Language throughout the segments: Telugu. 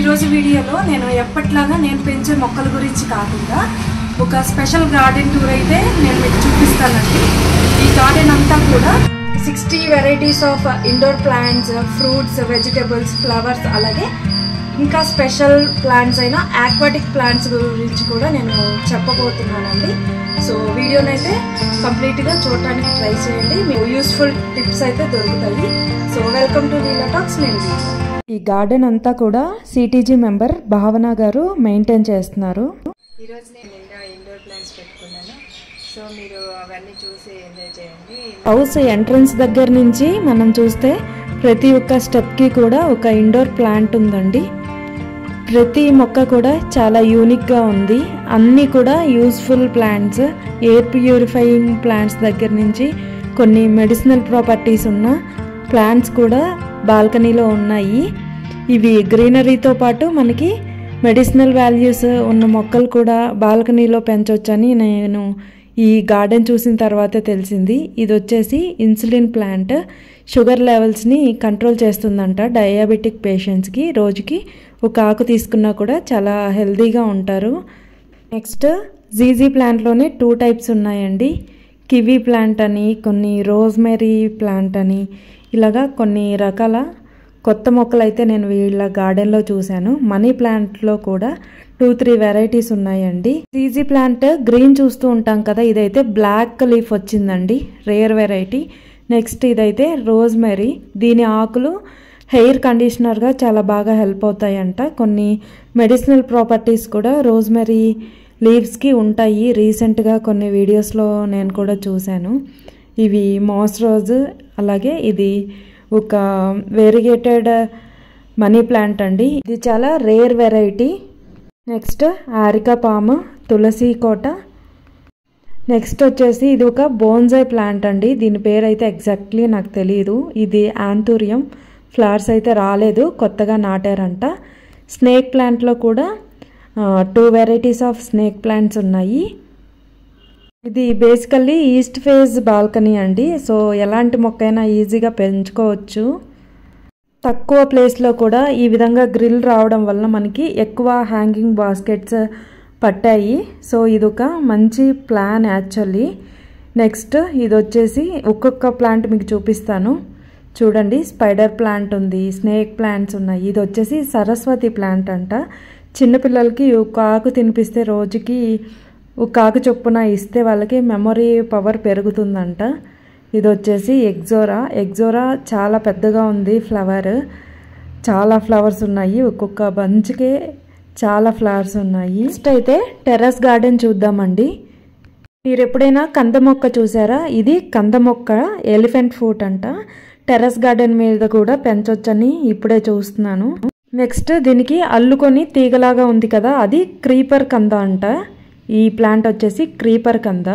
ఈరోజు వీడియోలో నేను ఎప్పట్లాగా నేను పెంచే మొక్కల గురించి కాకుండా ఒక స్పెషల్ గార్డెన్ టూర్ అయితే నేను మీకు చూపిస్తానండి. ఈ గార్డెన్ అంతా కూడా 60 varieties of indoor plants, fruits, vegetables, flowers, అలాగే ఇంకా స్పెషల్ ప్లాంట్స్ అయిన ఆక్వాటిక్ ప్లాంట్స్ గురించి కూడా నేను చెప్పబోతున్నానండి. సో వీడియోనైతే కంప్లీట్గా చూడటానికి ట్రై చేయండి, మీకు యూస్ఫుల్ టిప్స్ అయితే దొరుకుతాయి. So welcome to Leela talks. ఈ గార్డెన్ అంతా కూడా సిటీజీ మెంబర్ భావన గారు మెయింటైన్ చేస్తున్నారు. ఈరోజు నేను ఇండోర్ ప్లాంట్స్ పెట్టుకున్నాను. సో మీరు అవన్నీ చూసి ఎంజాయ్ చేయండి. హౌస్ ఎంట్రన్స్ దగ్గర నుంచి మనం చూస్తే ప్రతి ఒక్క స్టెప్కి కూడా ఒక ఇండోర్ ప్లాంట్ ఉందండి. ప్రతి మొక్క కూడా చాలా యూనిక్గా ఉంది. అన్నీ కూడా useful plants, air purifying plants దగ్గర నుంచి కొన్ని మెడిసినల్ ప్రాపర్టీస్ ఉన్న ప్లాంట్స్ కూడా బాల్కనీలో ఉన్నాయి. ఇవి గ్రీనరీతో పాటు మనకి మెడిసినల్ వాల్యూస్ ఉన్న మొక్కలు కూడా బాల్కనీలో పెంచవచ్చని నేను ఈ గార్డెన్ చూసిన తర్వాతే తెలిసింది. ఇది వచ్చేసి ఇన్సులిన్ ప్లాంట్. షుగర్ లెవెల్స్ని కంట్రోల్ చేస్తుందంట డయాబెటిక్ పేషెంట్స్కి. రోజుకి ఒక ఆకు తీసుకున్నా కూడా చాలా హెల్తీగా ఉంటారు. నెక్స్ట్ జీజీ ప్లాంట్లోనే 2 టైప్స్ ఉన్నాయండి. కివీ ప్లాంట్ అని, కొన్ని రోజ్మెరీ ప్లాంట్ అని, ఇలాగా కొన్ని రకాల కొత్త మొక్కలు అయితే నేను వీళ్ళ గార్డెన్లో చూశాను. మనీ ప్లాంట్లో కూడా 2-3 వెరైటీస్ ఉన్నాయండి. జీజీ ప్లాంట్ గ్రీన్ చూస్తూ ఉంటాం కదా, ఇదైతే బ్లాక్ లీఫ్ వచ్చిందండి, రేర్ వెరైటీ. నెక్స్ట్ ఇదైతే రోజ్మెరీ. దీని ఆకులు హెయిర్ కండిషనర్గా చాలా బాగా హెల్ప్ అవుతాయంట. కొన్ని మెడిసినల్ ప్రాపర్టీస్ కూడా రోజ్మెరీ లీవ్స్కి ఉంటాయి. రీసెంట్గా కొన్ని వీడియోస్లో నేను కూడా చూశాను. ఇవి మాస్ రోజ్, అలాగే ఇది ఒక వేరిగేటెడ్ మనీ ప్లాంట్ అండి. ఇది చాలా rare variety. Next Aurika palm, తులసి కోట. నెక్స్ట్ వచ్చేసి ఇది ఒక బోన్సాయ్ ప్లాంట్ అండి. దీని పేరు అయితే ఎగ్జాక్ట్లీ నాకు తెలియదు. ఇది యాంథూరియం. ఫ్లవర్స్ అయితే రాలేదు, కొత్తగా నాటారంట. స్నేక్ ప్లాంట్లో కూడా 2 వెరైటీస్ ఆఫ్ స్నేక్ ప్లాంట్స్ ఉన్నాయి. ఇది బేసికల్లీ ఈస్ట్ ఫేస్ బాల్కనీ అండి. సో ఎలాంటి మొక్కైనా ఈజీగా పెంచుకోవచ్చు. తక్కువ ప్లేస్లో కూడా ఈ విధంగా గ్రిల్ రావడం వల్ల మనకి ఎక్కువ హ్యాంగింగ్ బాస్కెట్స్ పట్టాయి. సో ఇదొక మంచి ప్లాన్ యాక్చువల్లీ. నెక్స్ట్ ఇది వచ్చేసి ఒక్కొక్క ప్లాంట్ మీకు చూపిస్తాను చూడండి. స్పైడర్ ప్లాంట్ ఉంది, స్నేక్ ప్లాంట్స్ ఉన్నాయి. ఇది వచ్చేసి సరస్వతి ప్లాంట్ అంట. చిన్నపిల్లలకి ఒక ఆకు తినిపిస్తే రోజుకి ఒక ఆకు చొప్పున ఇస్తే వాళ్ళకి మెమొరీ పవర్ పెరుగుతుందంట. ఇది వచ్చేసి ఎగ్జోరా చాలా పెద్దగా ఉంది. ఫ్లవర్ చాలా ఫ్లవర్స్ ఉన్నాయి, ఒక్కొక్క బంచ్కే చాలా ఫ్లవర్స్ ఉన్నాయి. నెక్స్ట్ అయితే టెర్రస్ గార్డెన్ చూద్దామండి. మీరు ఎప్పుడైనా కంద మొక్క చూసారా? ఇది కంద మొక్క, ఎలిఫెంట్ ఫ్రూట్ అంట. టెర్రస్ గార్డెన్ మీద కూడా పెంచొచ్చని ఇప్పుడే చూస్తున్నాను. నెక్స్ట్ దీనికి అల్లుకొని తీగలాగా ఉంది కదా, అది క్రీపర్ కంద అంట. ఈ ప్లాంట్ వచ్చేసి క్రీపర్ కంద.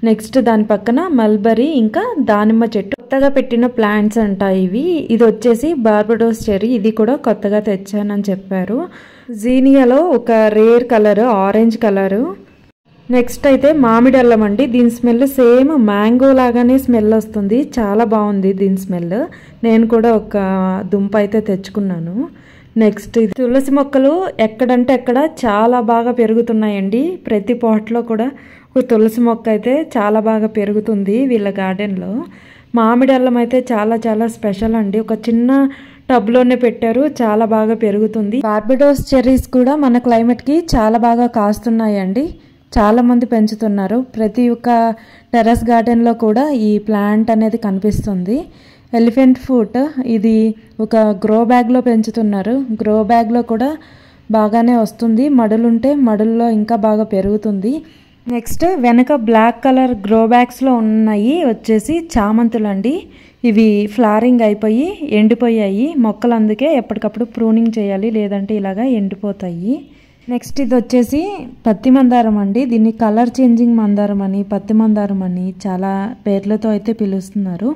నెక్స్ట్ దాని పక్కన మల్బరీ, ఇంకా దానిమ్మ చెట్టు. కొత్తగా పెట్టిన ప్లాంట్స్ అంట ఇవి. ఇది వచ్చేసి బార్బడోస్ చెర్రీ. ఇది కూడా కొత్తగా తెచ్చానని చెప్పారు. జీనియాలో ఒక rare colour, orange colour. Next అయితే మామిడి అల్లం అండి. దీని స్మెల్ సేమ్ మ్యాంగో లాగానే స్మెల్ వస్తుంది. చాలా బాగుంది దీని స్మెల్. నేను కూడా ఒక దుంప అయితే తెచ్చుకున్నాను. నెక్స్ట్ ఇది తులసి మొక్కలు ఎక్కడంటే అక్కడ చాలా బాగా పెరుగుతున్నాయండి. ప్రతి పాట్లో కూడా ఒక తులసి మొక్క అయితే చాలా బాగా పెరుగుతుంది వీళ్ళ గార్డెన్లో. మామిడి అల్లం అయితే చాలా చాలా స్పెషల్ అండి. ఒక చిన్న టబ్లోనే పెట్టారు, చాలా బాగా పెరుగుతుంది. బార్బడోస్ చెర్రీస్ కూడా మన క్లైమేట్కి చాలా బాగా కాస్తున్నాయండి. చాలామంది పెంచుతున్నారు. ప్రతి ఒక్క టెర్రస్ గార్డెన్లో కూడా ఈ ప్లాంట్ అనేది కనిపిస్తుంది. ఎలిఫెంట్ ఫ్రూట్, ఇది ఒక గ్రో బ్యాగ్లో పెంచుతున్నారు. గ్రో బ్యాగ్లో కూడా బాగానే వస్తుంది. మడులుంటే మడుల్లో ఇంకా బాగా పెరుగుతుంది. నెక్స్ట్ వెనక బ్లాక్ కలర్ గ్రో బ్యాగ్స్లో ఉన్నాయి వచ్చేసి చామంతులండి. ఇవి ఫ్లవరింగ్ అయిపోయి ఎండిపోయాయి మొక్కలు, అందుకే ఎప్పటికప్పుడు ప్రూనింగ్ చేయాలి, లేదంటే ఇలాగా ఎండిపోతాయి. నెక్స్ట్ ఇది వచ్చేసి పత్తి మందారం అండి. దీన్ని కలర్ చేంజింగ్ మందారం అని, పత్తి మందారం అని చాలా పేర్లతో అయితే పిలుస్తున్నారు.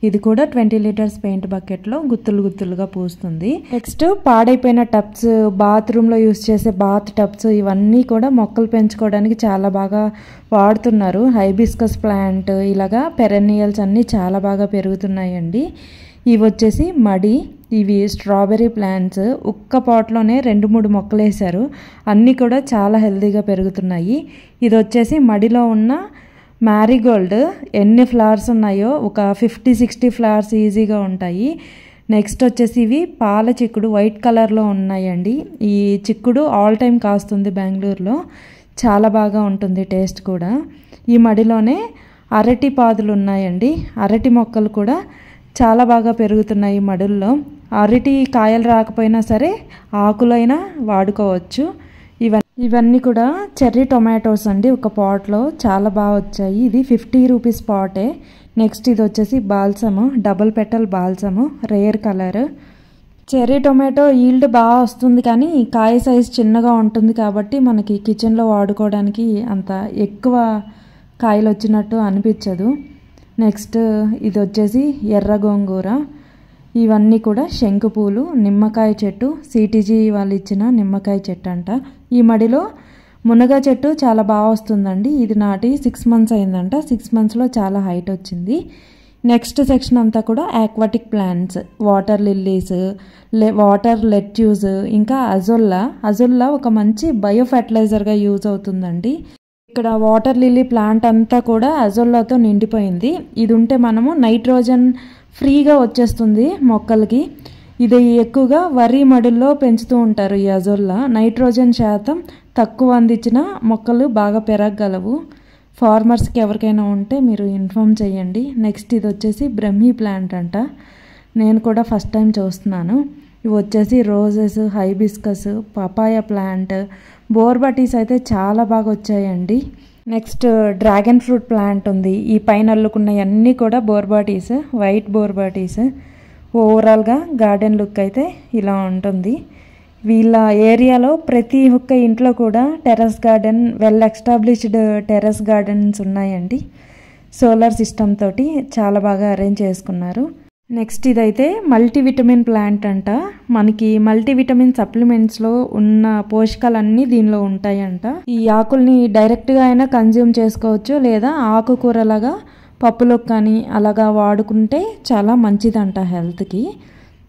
ఇది కూడా 20 లీటర్స్ పెయింట్ బకెట్లో గుత్తులు గుత్తులుగా పూస్తుంది. నెక్స్ట్ పాడైపోయిన టబ్స్, బాత్రూంలో యూస్ చేసే బాత్ టబ్స్, ఇవన్నీ కూడా మొక్కలు పెంచుకోవడానికి చాలా బాగా వాడుతున్నారు. హైబిస్కస్ ప్లాంట్, ఇలాగా పెరెనియల్స్ అన్నీ చాలా బాగా పెరుగుతున్నాయండి. ఇవి వచ్చేసి మడి, ఇవి స్ట్రాబెర్రీ ప్లాంట్స్. ఒక్క పాట్లోనే 2-3 మొక్కలు వేశారు. అన్నీ కూడా చాలా హెల్తీగా పెరుగుతున్నాయి. ఇది వచ్చేసి మడిలో ఉన్న మ్యారీగోల్డ్. ఎన్ని ఫ్లవర్స్ ఉన్నాయో ఒక 50-60 ఫ్లవర్స్ ఈజీగా ఉంటాయి. నెక్స్ట్ వచ్చేసి ఇవి పాల చిక్కుడు వైట్ కలర్లో ఉన్నాయండి. ఈ చిక్కుడు ఆల్ టైం కాస్తుంది బెంగళూరులో, చాలా బాగా ఉంటుంది టేస్ట్ కూడా. ఈ మడిలోనే అరటి పాదులు ఉన్నాయండి. అరటి మొక్కలు కూడా చాలా బాగా పెరుగుతున్నాయి మడుల్లో. అరటి కాయలు రాకపోయినా సరే ఆకులైనా వాడుకోవచ్చు. ఇవన్నీ కూడా చెర్రీ టొమాటోస్ అండి. ఒక పాట్లో చాలా బాగా వచ్చాయి. ఇది 50 రూపీస్ పాటే. నెక్స్ట్ ఇది వచ్చేసి balsam, double petal balsam, rare colour. Cherry tomato yield బాగా వస్తుంది, కానీ కాయ సైజ్ చిన్నగా ఉంటుంది కాబట్టి మనకి కిచెన్లో వాడుకోవడానికి అంత ఎక్కువ కాయలు వచ్చినట్టు అనిపించదు. నెక్స్ట్ ఇది వచ్చేసి ఎర్ర గోంగూర. ఇవన్నీ కూడా శంకు పూలు, నిమ్మకాయ చెట్టు, సిటీజీ వాళ్ళు ఇచ్చిన నిమ్మకాయ చెట్టు అంట. ఈ మడిలో మునగ చెట్టు చాలా బాగా వస్తుందండి. ఇది నాటి 6 మంత్స్ అయిందంట. 6 మంత్స్లో చాలా హైట్ వచ్చింది. నెక్స్ట్ సెక్షన్ అంతా కూడా aquatic plants, water lilies, water lettuce, ఇంకా అజొల్లా ఒక మంచి బయో ఫెర్టిలైజర్గా యూజ్ అవుతుందండి. ఇక్కడ వాటర్ లిల్లీ ప్లాంట్ అంతా కూడా అజొల్లాతో నిండిపోయింది. ఇది ఉంటే మనము నైట్రోజన్ ఫ్రీగా వచ్చేస్తుంది మొక్కలకి. ఇది ఎక్కువగా వరి మడుల్లో పెంచుతూ ఉంటారు. ఈ అజొల్లా నైట్రోజన్ శాతం తక్కువ అందించిన మొక్కలు బాగా పెరగగలవు. ఫార్మర్స్కి ఎవరికైనా ఉంటే మీరు ఇన్ఫామ్ చేయండి. నెక్స్ట్ ఇది వచ్చేసి బ్రహ్మీ ప్లాంట్ అంట. నేను కూడా ఫస్ట్ టైం చూస్తున్నాను. ఇవి వచ్చేసి రోజెస్, హైబిస్కస్, పపాయ ప్లాంట్, బోర్బటీస్ అయితే చాలా బాగా వచ్చాయండి. నెక్స్ట్ డ్రాగన్ ఫ్రూట్ ప్లాంట్ ఉంది. ఈ పైన అల్లుకున్నవన్నీ కూడా బోర్బాటీస్, వైట్ బోర్బాటీస్. ఓవరాల్గా గార్డెన్ లుక్ అయితే ఇలా ఉంటుంది. వీళ్ళ ఏరియాలో ప్రతి ఒక్క ఇంట్లో కూడా terrace garden, well established terrace gardens ఉన్నాయండి. సోలార్ సిస్టమ్ తోటి చాలా బాగా అరేంజ్ చేసుకున్నారు. నెక్స్ట్ ఇదైతే మల్టీవిటమిన్ ప్లాంట్ అంట. మనకి మల్టీవిటమిన్ సప్లిమెంట్స్లో ఉన్న పోషకాలన్నీ దీనిలో ఉంటాయంట. ఈ ఆకుల్ని డైరెక్ట్గా అయినా కన్జ్యూమ్ చేసుకోవచ్చు, లేదా ఆకుకూరలాగా పప్పులోకి కానీ అలాగా వాడుకుంటే చాలా మంచిదంట హెల్త్కి.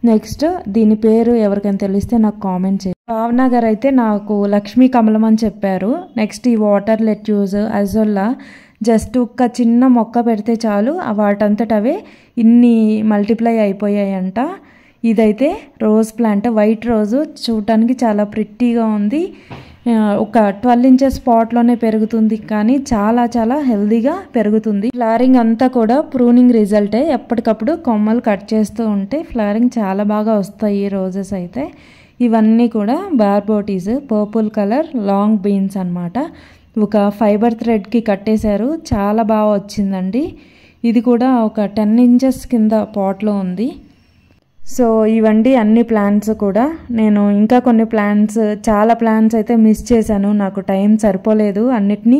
నెక్స్ట్ దీని పేరు ఎవరికైనా తెలిస్తే నాకు కామెంట్ చేయండి. భావన గారు అయితే నాకు లక్ష్మీ కమలం అని చెప్పారు. నెక్స్ట్ ఈ వాటర్ లెట్యూస్, అజొల్లా జస్ట్ ఒక చిన్న మొక్క పెడితే చాలు వాటంతట అవే ఇన్ని మల్టిప్లై అయిపోయాయంట. ఇదైతే రోజ్ ప్లాంట్, వైట్ రోజు, చూడటానికి చాలా ప్రిట్టీగా ఉంది. ఒక 12 ఇంచెస్ పాట్లోనే పెరుగుతుంది, కానీ చాలా చాలా హెల్దీగా పెరుగుతుంది. ఫ్లవరింగ్ అంతా కూడా ప్రూనింగ్ రిజల్టే. ఎప్పటికప్పుడు కొమ్మలు కట్ చేస్తూ ఉంటే ఫ్లవరింగ్ చాలా బాగా వస్తాయి ఈ రోజెస్ అయితే. ఇవన్నీ కూడా బార్బోటీస్, పర్పుల్ కలర్ లాంగ్ బీన్స్ అన్నమాట. ఒక ఫైబర్ థ్రెడ్కి కట్టేశారు, చాలా బాగా వచ్చిందండి. ఇది కూడా ఒక 10 ఇంచెస్ కింద పాట్లో ఉంది. సో ఇవండి అన్ని ప్లాంట్స్ కూడా. నేను ఇంకా కొన్ని ప్లాంట్స్, చాలా ప్లాంట్స్ అయితే మిస్ చేశాను. నాకు టైం సరిపోలేదు అన్నిటినీ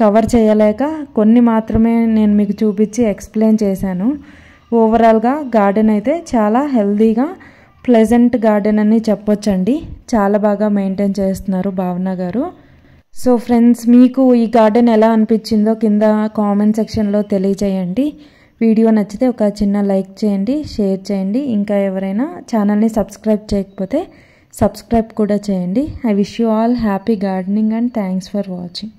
కవర్ చేయలేక కొన్ని మాత్రమే నేను మీకు చూపించి ఎక్స్ప్లెయిన్ చేశాను. ఓవరాల్గా గార్డెన్ అయితే చాలా హెల్తీగా ప్లెజెంట్ గార్డెన్ అని చెప్పొచ్చండి. చాలా బాగా మెయింటైన్ చేస్తున్నారు భావన గారు. సో ఫ్రెండ్స్, మీకు ఈ గార్డెన్ ఎలా అనిపించిందో కింద కామెంట్ సెక్షన్లో తెలియజేయండి. వీడియో నచ్చితే ఒక చిన్న లైక్ చేయండి, షేర్ చేయండి. ఇంకా ఎవరైనా ఛానల్ని సబ్స్క్రైబ్ చేయకపోతే సబ్స్క్రైబ్ కూడా చేయండి. I wish you all happy gardening and thanks for watching.